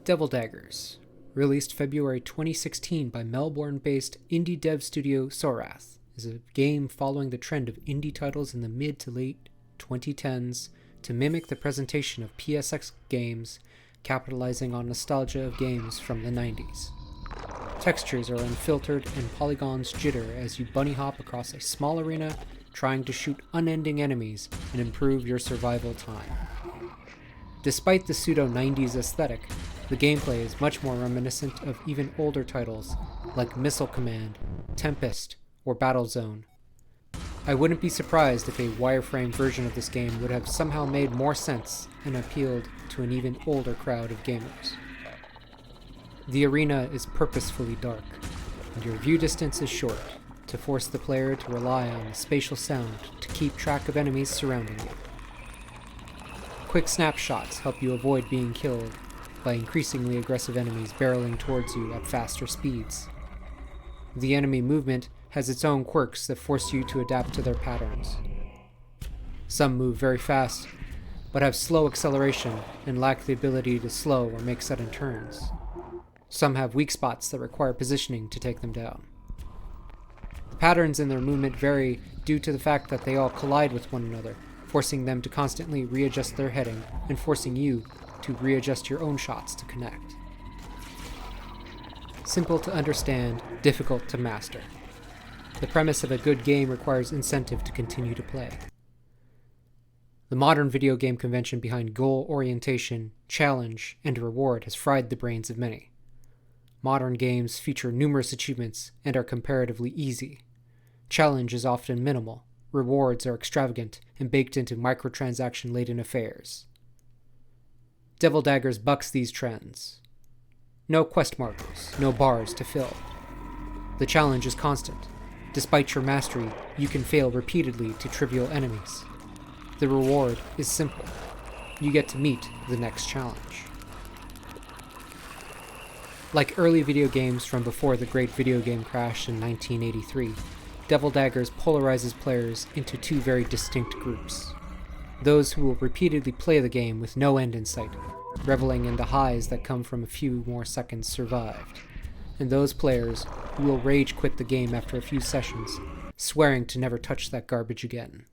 Daggers, released February 2016 by Melbourne-based indie dev studio Sorath, is a game following the trend of indie titles in the mid to late 2010s to mimic the presentation of PSX games, capitalizing on nostalgia of games from the 90s. Textures are unfiltered and polygons jitter as you bunny hop across a small arena, trying to shoot unending enemies and improve your survival time. Despite the pseudo-90s aesthetic, the gameplay is much more reminiscent of even older titles like Missile Command, Tempest, or Battlezone. I wouldn't be surprised if a wireframe version of this game would have somehow made more sense and appealed to an even older crowd of gamers. The arena is purposefully dark, and your view distance is short, to force the player to rely on the spatial sound to keep track of enemies surrounding you. Quick snapshots help you avoid being killed by increasingly aggressive enemies barreling towards you at faster speeds. The enemy movement has its own quirks that force you to adapt to their patterns. Some move very fast, but have slow acceleration and lack the ability to slow or make sudden turns. Some have weak spots that require positioning to take them down. The patterns in their movement vary due to the fact that they all collide with one another, forcing them to constantly readjust their heading and forcing you to readjust your own shots to connect. Simple to understand, difficult to master. The premise of a good game requires incentive to continue to play. The modern video game convention behind goal orientation, challenge, and reward has fried the brains of many. Modern games feature numerous achievements and are comparatively easy. Challenge is often minimal, rewards are extravagant and baked into microtransaction-laden affairs. Daggers bucks these trends. No quest markers, no bars to fill. The challenge is constant. Despite your mastery, you can fail repeatedly to trivial enemies. The reward is simple. You get to meet the next challenge. Like early video games from before the great video game crash in 1983, Daggers polarizes players into two very distinct groups. Those who will repeatedly play the game with no end in sight, reveling in the highs that come from a few more seconds survived, and those players who will rage quit the game after a few sessions, swearing to never touch that garbage again.